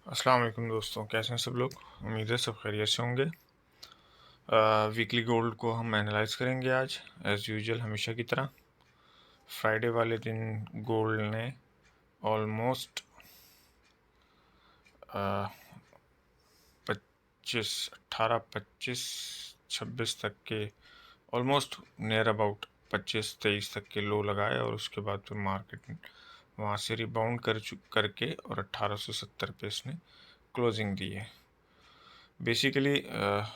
अस्सलाम वालेकुम दोस्तों, कैसे हैं सब लोग। उम्मीद है सब खैरियत से होंगे। वीकली गोल्ड को हम एनालाइज करेंगे आज एज़ यूजुअल हमेशा की तरह। फ्राइडे वाले दिन गोल्ड ने ऑलमोस्ट 25 तक के ऑलमोस्ट नियर अबाउट 25-23 तक के लो लगाए और उसके बाद फिर मार्केट वहाँ से रिबाउंड करके और 1870 पे इसने क्लोजिंग दी है। बेसिकली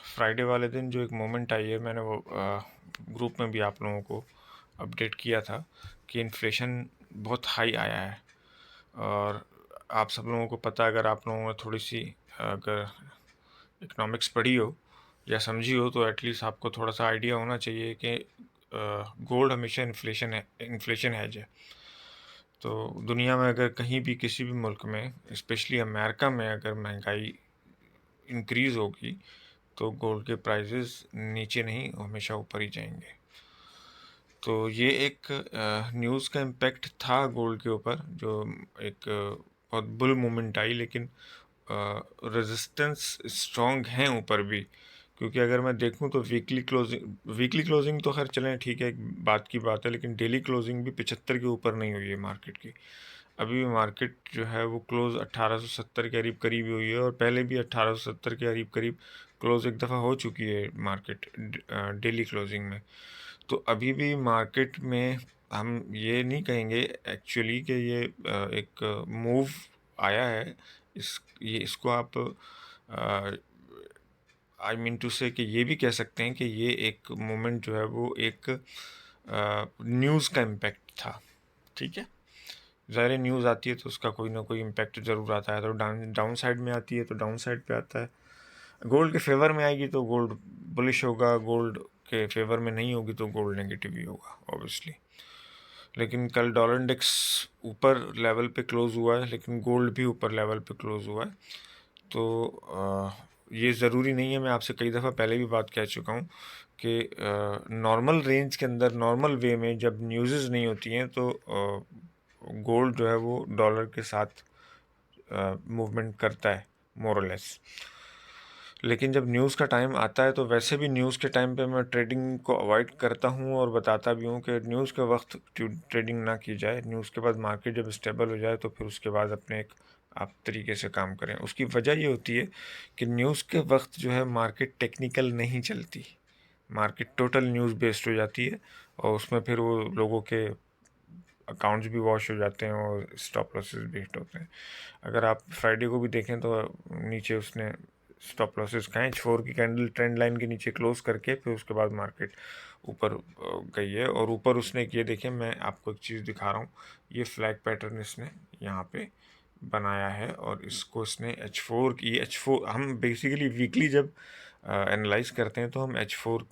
फ्राइडे वाले दिन जो एक मोमेंट आई है, मैंने वो ग्रुप में भी आप लोगों को अपडेट किया था कि इन्फ्लेशन बहुत हाई आया है। और आप सब लोगों को पता है, अगर आप लोगों ने थोड़ी सी अगर इकोनॉमिक्स पढ़ी हो या समझी हो तो एटलीस्ट आपको थोड़ा सा आइडिया होना चाहिए कि गोल्ड हमेशा इन्फ्लेशन हैज है। तो दुनिया में अगर कहीं भी किसी भी मुल्क में, स्पेशली अमेरिका में, अगर महंगाई इंक्रीज़ होगी तो गोल्ड के प्राइजेस नीचे नहीं हमेशा ऊपर ही जाएंगे। तो ये एक न्यूज़ का इम्पेक्ट था गोल्ड के ऊपर, जो एक बहुत बुल मोमेंट आई, लेकिन रेजिस्टेंस स्ट्रॉन्ग हैं ऊपर भी। क्योंकि अगर मैं देखूं तो वीकली क्लोजिंग तो खैर चलें ठीक है, एक बात की बात है, लेकिन डेली क्लोजिंग भी 75 के ऊपर नहीं हुई है मार्केट की। अभी भी मार्केट जो है वो क्लोज 1870 के करीब करीब हुई है, और पहले भी 1870 के करीब करीब क्लोज एक दफ़ा हो चुकी है मार्केट डेली क्लोजिंग में। तो अभी भी मार्केट में हम ये नहीं कहेंगे एक्चुअली कि ये एक मूव आया है। इसको आप आई मीन टू से कि ये भी कह सकते हैं कि ये एक मोमेंट जो है वो एक न्यूज़ का इम्पैक्ट था। ठीक है, ज़ाहिर न्यूज़ आती है तो उसका कोई ना कोई इम्पैक्ट ज़रूर आता है। तो डाउन साइड में आती है तो डाउन साइड पे आता है। गोल्ड के फेवर में आएगी तो गोल्ड बुलिश होगा, गोल्ड के फेवर में नहीं होगी तो गोल्ड नेगेटिव ही होगा ऑब्वियसली। लेकिन कल डॉलर इंडेक्स ऊपर लेवल पे क्लोज हुआ है, लेकिन गोल्ड भी ऊपर लेवल पे क्लोज हुआ है। तो ये ज़रूरी नहीं है, मैं आपसे कई दफ़ा पहले भी बात कह चुका हूँ कि नॉर्मल रेंज के अंदर, नॉर्मल वे में जब न्यूज़ नहीं होती हैं तो गोल्ड जो है वो डॉलर के साथ मूवमेंट करता है मोर और लेस। लेकिन जब न्यूज़ का टाइम आता है तो वैसे भी न्यूज़ के टाइम पे मैं ट्रेडिंग को अवॉइड करता हूँ और बताता भी हूँ कि न्यूज़ के वक्त ट्रेडिंग ना की जाए। न्यूज़ के बाद मार्केट जब स्टेबल हो जाए तो फिर उसके बाद अपने एक आप तरीके से काम करें। उसकी वजह ये होती है कि न्यूज़ के वक्त जो है मार्केट टेक्निकल नहीं चलती, मार्केट टोटल न्यूज़ बेस्ड हो जाती है, और उसमें फिर वो लोगों के अकाउंट्स भी वॉश हो जाते हैं और स्टॉप लॉसेस भी हिट होते हैं। अगर आप फ्राइडे को भी देखें तो नीचे उसने स्टॉप लॉसेस खाएं, छोर की कैंडल ट्रेंड लाइन के नीचे क्लोज करके फिर उसके बाद मार्केट ऊपर गई है। और ऊपर उसने ये देखें, मैं आपको एक चीज़ दिखा रहा हूँ, ये फ्लैग पैटर्न इसने यहाँ पे बनाया है और इसको इसने H4 हम बेसिकली वीकली जब एनालाइज करते हैं तो हम H4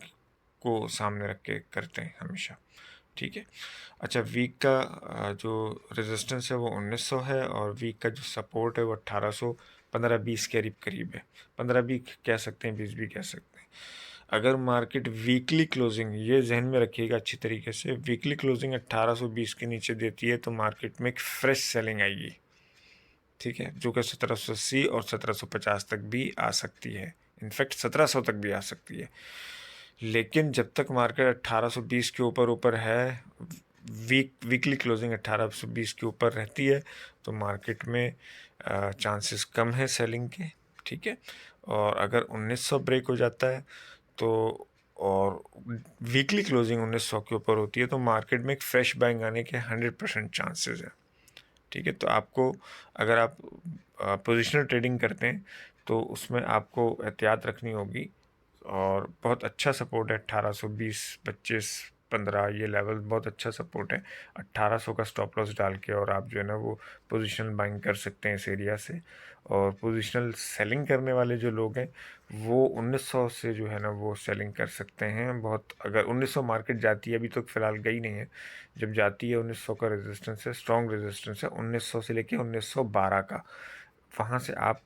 को सामने रख के करते हैं हमेशा। ठीक है, अच्छा, वीक का जो रेजिस्टेंस है वो 1900 है, और वीक का जो सपोर्ट है वो 1815-20 के करीब करीब है। 15 भी कह सकते हैं, 20 भी कह सकते हैं। अगर मार्केट वीकली क्लोजिंग, ये जहन में रखिएगा अच्छी तरीके से, वीकली क्लोजिंग 1820 के नीचे देती है तो मार्केट में एक फ्रेश सेलिंग आएगी। ठीक है, जो कि 1780 और 1750 तक भी आ सकती है, इनफैक्ट 1700 तक भी आ सकती है। लेकिन जब तक मार्केट 1820 के ऊपर है, वीकली क्लोजिंग 1820 के ऊपर रहती है तो मार्केट में चांसेस कम है सेलिंग के। ठीक है, और अगर 1900 ब्रेक हो जाता है तो, और वीकली क्लोजिंग 1900 के ऊपर होती है तो मार्केट में एक फ्रेश बाइंग आने के 100% चांसेस है। ठीक है, तो आपको, अगर आप पोजिशनल ट्रेडिंग करते हैं तो उसमें आपको एहतियात रखनी होगी। और बहुत अच्छा सपोर्ट है 1820, 25, 15, ये लेवल बहुत अच्छा सपोर्ट है। 1800 का स्टॉप लॉस डाल के और आप जो है ना वो पोजीशनल बाइंग कर सकते हैं इस एरिया से। और पोजीशनल सेलिंग करने वाले जो लोग हैं वो 1900 से जो है ना वो सेलिंग कर सकते हैं। बहुत, अगर 1900 मार्केट जाती है, अभी तो फ़िलहाल गई नहीं है, जब जाती है 1900 का रेजिस्टेंस है, स्ट्रॉन्ग रेजिस्टेंस है 1900 से लेके 1912 का। वहाँ से आप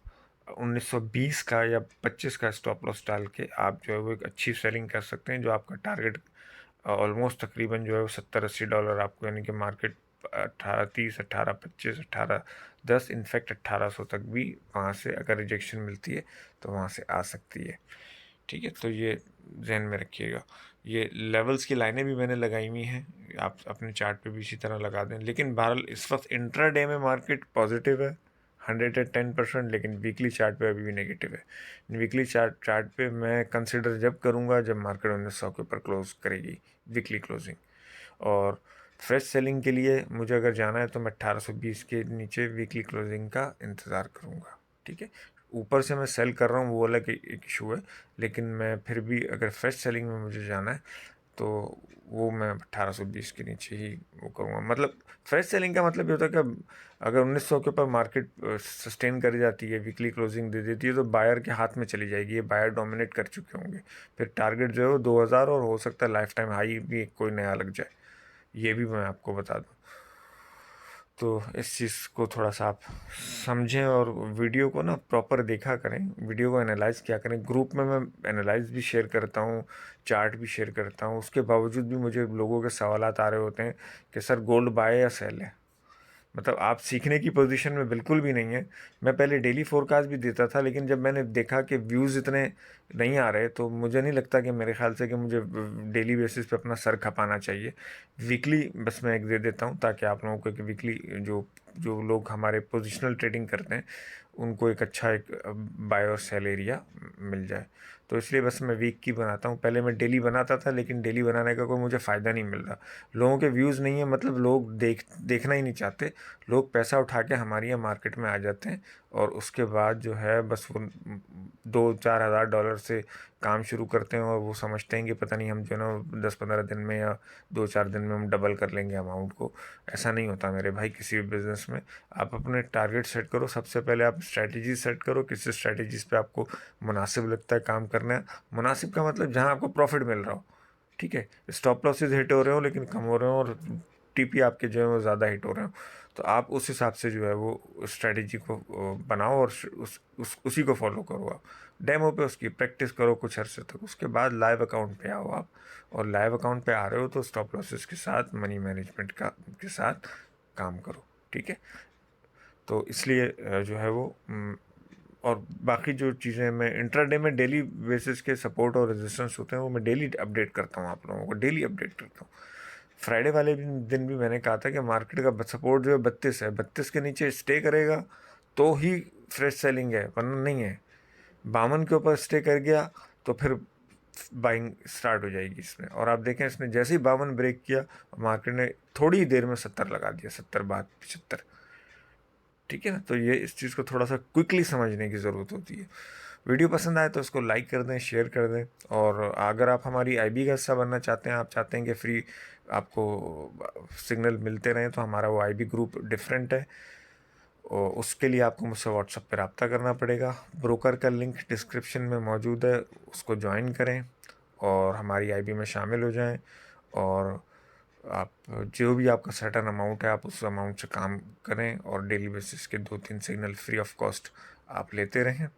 1920 का या 25 का स्टॉप लॉस डाल के आप जो है वो एक अच्छी सेलिंग कर सकते हैं, जो आपका टारगेट ऑलमोस्ट तकरीबन जो है वो $70-80 आपको, यानी कि मार्केट 1830, 1825, 10 इनफैक्ट 1800 तक भी वहाँ से अगर रिजेक्शन मिलती है तो वहाँ से आ सकती है। ठीक है, तो ये ध्यान में रखिएगा। ये लेवल्स की लाइनें भी मैंने लगाई हुई हैं, आप अपने चार्ट पे भी इसी तरह लगा दें। लेकिन बहरहाल इस वक्त इंट्राडे में मार्केट पॉजिटिव है 110%, लेकिन वीकली चार्ट पे अभी भी नेगेटिव है। वीकली चार्ट पे मैं कंसिडर जब करूँगा जब मार्केट 1900 के ऊपर क्लोज करेगी वीकली क्लोजिंग। और फ्रेश सेलिंग के लिए मुझे अगर जाना है तो मैं 1820 के नीचे वीकली क्लोजिंग का इंतज़ार करूँगा। ठीक है, ऊपर से मैं सेल कर रहा हूँ वो अलग एक इशू है, लेकिन मैं फिर भी अगर फ्रेश सेलिंग में मुझे जाना है तो वो मैं 1820 के नीचे ही वो करूँगा। मतलब फ्रेश सेलिंग का मतलब ये होता है कि अगर 1900 के ऊपर मार्केट सस्टेन करी जाती है, वीकली क्लोजिंग दे देती है, तो बायर के हाथ में चली जाएगी, ये बायर डोमिनेट कर चुके होंगे। फिर टारगेट जो है वो 2000 और हो सकता है लाइफ टाइम हाई भी कोई नया लग जाए, ये भी मैं आपको बता दूँ। तो इस चीज़ को थोड़ा सा आप समझें और वीडियो को ना प्रॉपर देखा करें, वीडियो को एनालाइज़ किया करें। ग्रुप में मैं एनालाइज़ भी शेयर करता हूँ, चार्ट भी शेयर करता हूँ, उसके बावजूद भी मुझे लोगों के सवालात आ रहे होते हैं कि सर गोल्ड बाय या सेल है। मतलब आप सीखने की पोजीशन में बिल्कुल भी नहीं है। मैं पहले डेली फोरकास्ट भी देता था, लेकिन जब मैंने देखा कि व्यूज़ इतने नहीं आ रहे तो मुझे नहीं लगता कि मेरे ख्याल से कि मुझे डेली बेसिस पे अपना सर खपाना चाहिए। वीकली बस मैं एक दे देता हूँ ताकि आप लोगों को एक वीकली जो जो लोग हमारे पोजिशनल ट्रेडिंग करते हैं उनको एक अच्छा एक बाय और सेल एरिया मिल जाए। तो इसलिए बस मैं वीक की बनाता हूँ। पहले मैं डेली बनाता था, लेकिन डेली बनाने का कोई मुझे फ़ायदा नहीं मिल रहा। लोगों के व्यूज़ नहीं है, मतलब लोग देखना ही नहीं चाहते। लोग पैसा उठा के हमारे यहाँ मार्केट में आ जाते हैं और उसके बाद जो है बस वो 2-4 हज़ार डॉलर से काम शुरू करते हैं और वो समझते हैं कि पता नहीं हम जो है ना 10-15 दिन में या 2-4 दिन में हम डबल कर लेंगे अमाउंट को। ऐसा नहीं होता मेरे भाई किसी भी बिज़नेस में। आप अपने टारगेट सेट करो, सबसे पहले आप स्ट्रैटेजी सेट करो, किस स्ट्रैटेजीज़ पे आपको मुनासिब लगता है काम करना है। मुनासिब का मतलब जहाँ आपको प्रॉफिट मिल रहा हो। ठीक है, स्टॉप लॉसेस हिट हो रहे हो लेकिन कम हो रहे हो और टीपी आपके जो है वो ज़्यादा हिट हो रहे हो, तो आप उस हिसाब से जो है वो स्ट्रेटजी को बनाओ और उसी को फॉलो करो। आप डेमो पे उसकी प्रैक्टिस करो कुछ अरसे तक, उसके बाद लाइव अकाउंट पे आओ आप। और लाइव अकाउंट पे आ रहे हो तो स्टॉप लॉसेस के साथ मनी मैनेजमेंट का के साथ काम करो। ठीक है, तो इसलिए जो है वो और बाकी जो चीज़ें मैं इंट्राडे में डेली बेसिस के सपोर्ट और रेजिस्टेंस होते हैं वो मैं डेली अपडेट करता हूँ, आप लोगों को डेली अपडेट करता हूँ। फ्राइडे वाले दिन भी मैंने कहा था कि मार्केट का सपोर्ट जो है 32 है, 32 के नीचे स्टे करेगा तो ही फ्रेश सेलिंग है, वरना नहीं है। 52 के ऊपर स्टे कर गया तो फिर बाइंग स्टार्ट हो जाएगी इसमें। और आप देखें इसने जैसे ही 52 ब्रेक किया मार्केट ने थोड़ी ही देर में 70 लगा दिया, 70 बाद 75। ठीक है ना, तो ये इस चीज़ को थोड़ा सा क्विकली समझने की ज़रूरत होती है। वीडियो पसंद आए तो उसको लाइक कर दें, शेयर कर दें। और अगर आप हमारी आईबी का हिस्सा बनना चाहते हैं, आप चाहते हैं कि फ्री आपको सिग्नल मिलते रहें, तो हमारा वो आईबी ग्रुप डिफरेंट है और उसके लिए आपको मुझसे व्हाट्सएप पर रब्ता करना पड़ेगा। ब्रोकर का लिंक डिस्क्रिप्शन में मौजूद है, उसको ज्वाइन करें और हमारी आईबी में शामिल हो जाएं। और आप जो भी आपका सर्टेन अमाउंट है आप उस अमाउंट से काम करें और डेली बेसिस के 2-3 सिग्नल फ्री ऑफ कॉस्ट आप लेते रहें।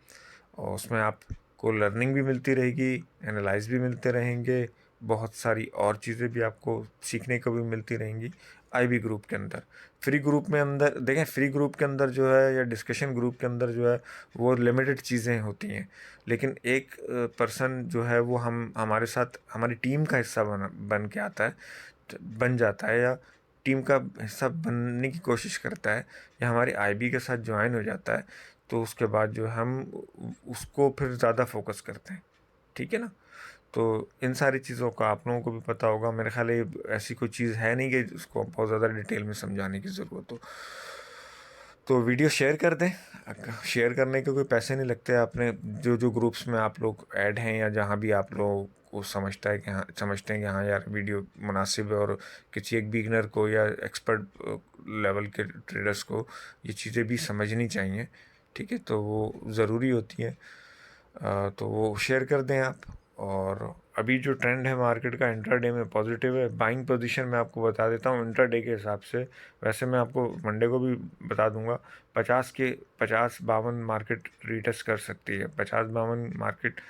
और उसमें आपको लर्निंग भी मिलती रहेगी, एनालाइज भी मिलते रहेंगे, बहुत सारी और चीज़ें भी आपको सीखने को भी मिलती रहेंगी आईबी ग्रुप के अंदर। फ्री ग्रुप में अंदर देखें, फ्री ग्रुप के अंदर जो है या डिस्कशन ग्रुप के अंदर जो है वो लिमिटेड चीज़ें होती हैं, लेकिन एक पर्सन जो है वो हमारे साथ हमारी टीम का हिस्सा बन के आता है, बन जाता है या टीम का हिस्सा बनने की कोशिश करता है या हमारी आईबी के साथ ज्वाइन हो जाता है, तो उसके बाद जो हम उसको फिर ज़्यादा फोकस करते हैं। ठीक है ना, तो इन सारी चीज़ों का आप लोगों को भी पता होगा। मेरे ख्याल है ऐसी कोई चीज़ है नहीं कि उसको बहुत ज़्यादा डिटेल में समझाने की ज़रूरत हो। तो वीडियो शेयर कर दें, शेयर करने के कोई पैसे नहीं लगते। आपने जो जो ग्रुप्स में आप लोग ऐड हैं या जहाँ भी आप लोगों को समझता है कि हाँ समझते हैं कि हाँ यार वीडियो मुनासिब है और किसी एक बिगनर को या एक्सपर्ट लेवल के ट्रेडर्स को ये चीज़ें भी समझनी चाहिए। ठीक है, तो वो ज़रूरी होती है, तो वो शेयर कर दें आप। और अभी जो ट्रेंड है मार्केट का इंट्राडे में पॉजिटिव है। बाइंग पोजीशन मैं आपको बता देता हूँ इंट्राडे के हिसाब से, वैसे मैं आपको मंडे को भी बता दूंगा। 50-52 मार्केट रीटेस्ट कर सकती है। 50-52 मार्केट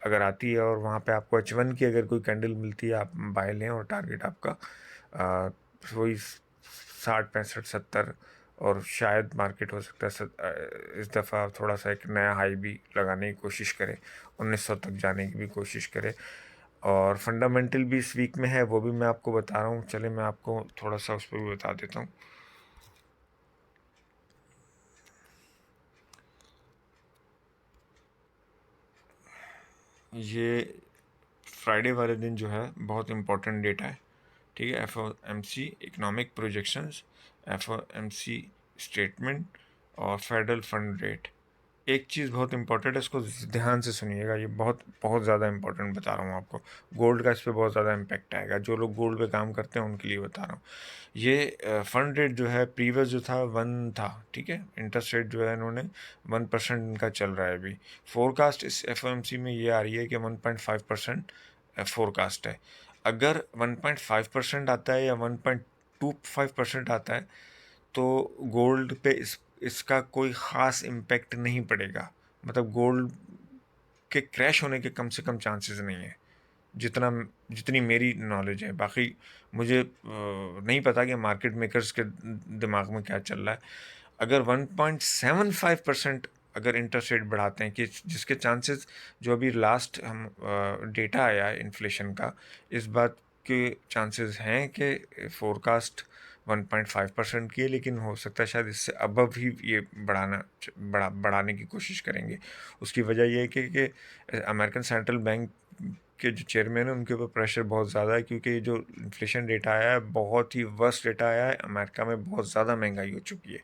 अगर आती है और वहाँ पे आपको H1 की अगर कोई कैंडल मिलती है आप बाय लें और टारगेट आपका वही 60, 65, 70 और शायद मार्केट हो सकता है इस दफ़ा थोड़ा सा एक नया हाई भी लगाने की कोशिश करे, 1900 तक जाने की भी कोशिश करे। और फंडामेंटल भी इस वीक में है, वो भी मैं आपको बता रहा हूँ। चले मैं आपको थोड़ा सा उस पर भी बता देता हूँ। ये फ्राइडे वाले दिन जो है बहुत इम्पोर्टेंट डेटा है, ठीक है। FOMC economic projections, FOMC statement और फेडरल फंड रेट। एक चीज़ बहुत इंपॉर्टेंट है, इसको ध्यान से सुनिएगा, ये बहुत बहुत ज़्यादा इंपॉर्टेंट बता रहा हूँ आपको। गोल्ड का इस पर बहुत ज़्यादा इम्पैक्ट आएगा, जो लोग गोल्ड पे काम करते हैं उनके लिए बता रहा हूँ। ये फंड रेट जो है प्रीवियस जो था 1 था, ठीक है। इंटरेस्ट रेट जो है इन्होंने 1% इनका चल रहा है अभी। फोरकास्ट इस FOMC में ये आ रही है कि 1.5% फोरकास्ट है। अगर 1.5% आता है या 1.25% आता है तो गोल्ड पे इसका कोई ख़ास इम्पेक्ट नहीं पड़ेगा। मतलब गोल्ड के क्रैश होने के कम से कम चांसेस नहीं है, जितनी मेरी नॉलेज है। बाकी मुझे नहीं पता कि मार्केट मेकर्स के दिमाग में क्या चल रहा है। अगर 1.75% अगर इंटरेस्ट रेट बढ़ाते हैं, कि जिसके चांसेस जो अभी लास्ट हम डेटा आया है इन्फ्लेशन का, इस बात के चांसेस हैं कि फोरकास्ट 1.5% की है, लेकिन हो सकता है शायद इससे अबव ही ये बढ़ाने की कोशिश करेंगे। उसकी वजह ये है कि अमेरिकन सेंट्रल बैंक के जो चेयरमैन है उनके ऊपर प्रेशर बहुत ज़्यादा है, क्योंकि जो इन्फ्लेशन डेटा आया है बहुत ही वर्स्ट डेटा आया है। अमेरिका में बहुत ज़्यादा महंगाई हो चुकी है,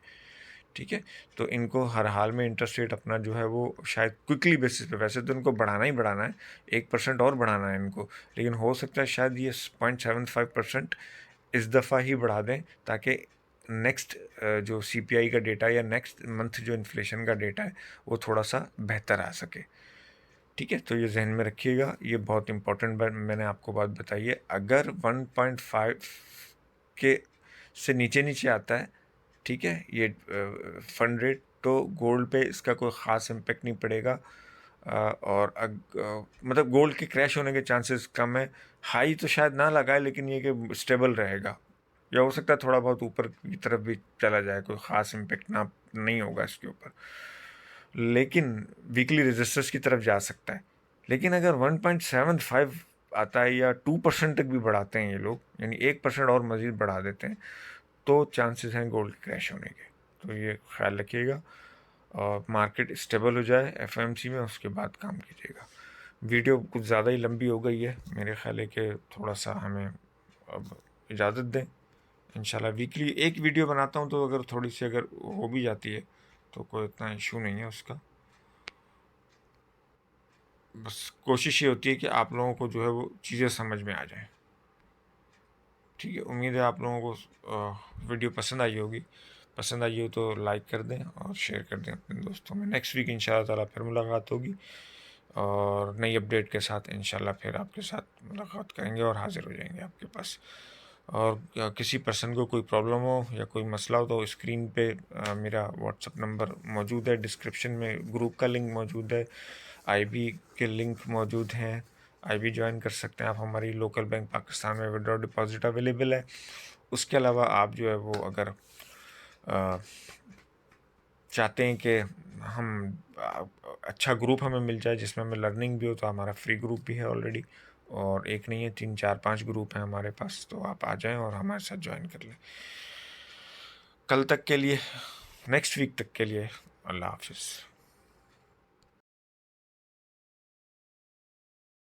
ठीक है। तो इनको हर हाल में इंटरेस्ट रेट अपना जो है वो शायद क्विकली बेसिस पे, वैसे तो इनको बढ़ाना ही बढ़ाना है, 1% और बढ़ाना है इनको, लेकिन हो सकता है शायद ये 0.75% इस दफ़ा ही बढ़ा दें, ताकि नेक्स्ट जो CPI का डेटा या नेक्स्ट मंथ जो इन्फ्लेशन का डेटा है वो थोड़ा सा बेहतर आ सके, ठीक है। तो ये जहन में रखिएगा, ये बहुत इंपॉर्टेंट बात मैंने आपको बात बताई है। अगर 1.5 के से नीचे नीचे आता है, ठीक है, ये फंड रेट, तो गोल्ड पे इसका कोई ख़ास इम्पेक्ट नहीं पड़ेगा। और मतलब गोल्ड के क्रैश होने के चांसेस कम है। हाई तो शायद ना लगाए, लेकिन ये कि स्टेबल रहेगा, या हो सकता है थोड़ा बहुत ऊपर की तरफ भी चला जाए, कोई ख़ास इम्पेक्ट ना नहीं होगा इसके ऊपर, लेकिन वीकली रेजिस्टेंस की तरफ जा सकता है। लेकिन अगर 1.75 आता है या 2% तक भी बढ़ाते हैं ये लोग, यानी 1% और मज़ीद बढ़ा देते हैं, तो चांसेस हैं गोल्ड क्रैश होने के। तो ये ख्याल रखिएगा, और मार्केट स्टेबल हो जाए FOMC में, उसके बाद काम कीजिएगा। वीडियो कुछ ज़्यादा ही लंबी हो गई है, मेरे ख्याल है कि थोड़ा सा हमें अब इजाज़त दें। इंशाल्लाह वीकली एक वीडियो बनाता हूँ, तो अगर थोड़ी सी अगर हो भी जाती है तो कोई इतना इशू नहीं है उसका। बस कोशिश ये होती है कि आप लोगों को जो है वो चीज़ें समझ में आ जाएं, ठीक है। उम्मीद है आप लोगों को वीडियो पसंद आई होगी। पसंद आई हो तो लाइक कर दें और शेयर कर दें अपने दोस्तों में। नेक्स्ट वीक इंशाल्लाह ताला फिर मुलाकात होगी, और नई अपडेट के साथ इंशाल्लाह फिर आपके साथ मुलाकात करेंगे और हाज़िर हो जाएंगे आपके पास। और किसी पर्सन को कोई प्रॉब्लम हो या कोई मसला हो तो स्क्रीन पे मेरा व्हाट्सअप नंबर मौजूद है, डिस्क्रिप्शन में ग्रुप का लिंक मौजूद है, IB के लिंक मौजूद हैं। IB ज्वाइन कर सकते हैं आप, हमारी लोकल बैंक पाकिस्तान में विड्रॉ डिपॉजिट अवेलेबल है। उसके अलावा आप जो है वो अगर चाहते हैं कि हम अच्छा ग्रुप हमें मिल जाए जिसमें हमें लर्निंग भी हो, तो हमारा फ्री ग्रुप भी है ऑलरेडी, और एक नहीं है, 3 4 5 ग्रुप हैं हमारे पास। तो आप आ जाएं और हमारे साथ ज्वाइन कर लें। कल तक के लिए, नेक्स्ट वीक तक के लिए, अल्लाह हाफिज़।